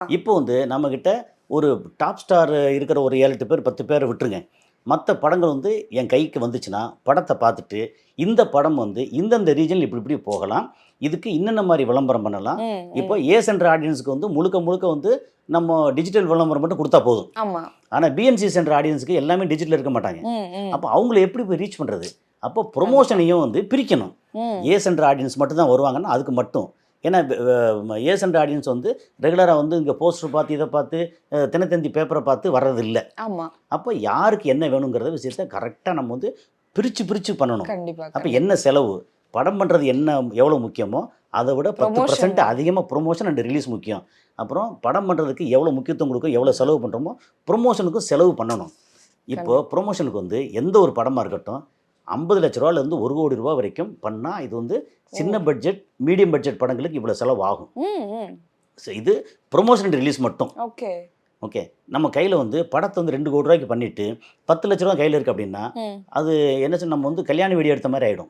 இப்போ வந்து நம்மக்கிட்ட ஒரு டாப் ஸ்டார் இருக்கிற ஒரு 7-8 பேர் 10 பேரை விட்டுருங்க. மற்ற படங்கள் வந்து என் கைக்கு வந்துச்சுன்னா, படத்த பார்த்துட்டு, இந்த படம் வந்து இந்தந்த ரீஜன்ல இப்படி இப்படி போகலாம். இதுக்கு இன்னென்ன மாரி விளம்பரம் பண்ணலாம். ம், இப்போ ம். ஏ சென்டர் ஆடியன்ஸ்க்கு வந்து முழுக்க முழுக்க வந்து நம்ம டிஜிட்டல் விளம்பரம் மட்டும் குடுத்தா போதும். ஆமா. ஆனா பிஎன்சி சென்டர் ஆடியன்ஸ்க்கு எல்லாமே டிஜிட்டல்ல இருக்க மாட்டாங்க. ம், ம். அப்போ அவங்கள எப்படி போய் ரீச் பண்றது? அப்போ ப்ரொமோஷனையும் வந்து பிரிக்கணும். ம். ஏ சென்டர் ஆடியன்ஸ் மட்டும் தான் வருவாங்கன்னா, அதுக்கு மட்டும். ஏன்னா ஏ சென்டர் ஆடியன்ஸ் வந்து ரெகுலரா வந்து இங்க போஸ்டர் பார்த்து, இத பார்த்து, தினத்தந்தி பேப்பர பார்த்து வர்றதில்ல. ஆமா. அப்போ யாருக்கு என்ன வேணுங்கிறத விஷயத்த கரெக்ட்டா நம்ம வந்து பிரிச்சு பிரிச்சு பண்ணணும். கண்டிப்பா. அப்ப என்ன செலவு? படம் பண்றது என்ன எவ்வளோ முக்கியமோ, அதை விட 10% Promotion. அதிகமா ப்ரொமோஷன் அண்ட் ரிலீஸ் முக்கியம். அப்புறம் படம் பண்றதுக்கு எவ்வளோ முக்கியத்துவம் கொடுக்கும், எவ்வளோ செலவு பண்றோமோ, ப்ரொமோஷனுக்கும் செலவு பண்ணணும். இப்போ ப்ரொமோஷனுக்கு வந்து எந்த ஒரு படமா இருக்கட்டும், ரூ. 50,00,000லேருந்து ரூ. 1,00,00,000 வரைக்கும் பண்ணா, இது வந்து சின்ன பட்ஜெட், மீடியம் பட்ஜெட் படங்களுக்கு இவ்வளோ செலவு ஆகும். ம், ம். இது ப்ரொமோஷன் அண்ட் ரிலீஸ் மட்டும். ஓகே. ஓகே. நம்ம கையில வந்து படத்தை வந்து ரூ. 2,00,00,000 பண்ணிட்டு, ரூ. 10,00,000 கையில இருக்கு அப்படின்னா, ம். அது என்ன நம்ம வந்து கல்யாண வீடியோ எடுத்த மாதிரி ஆயிடும்.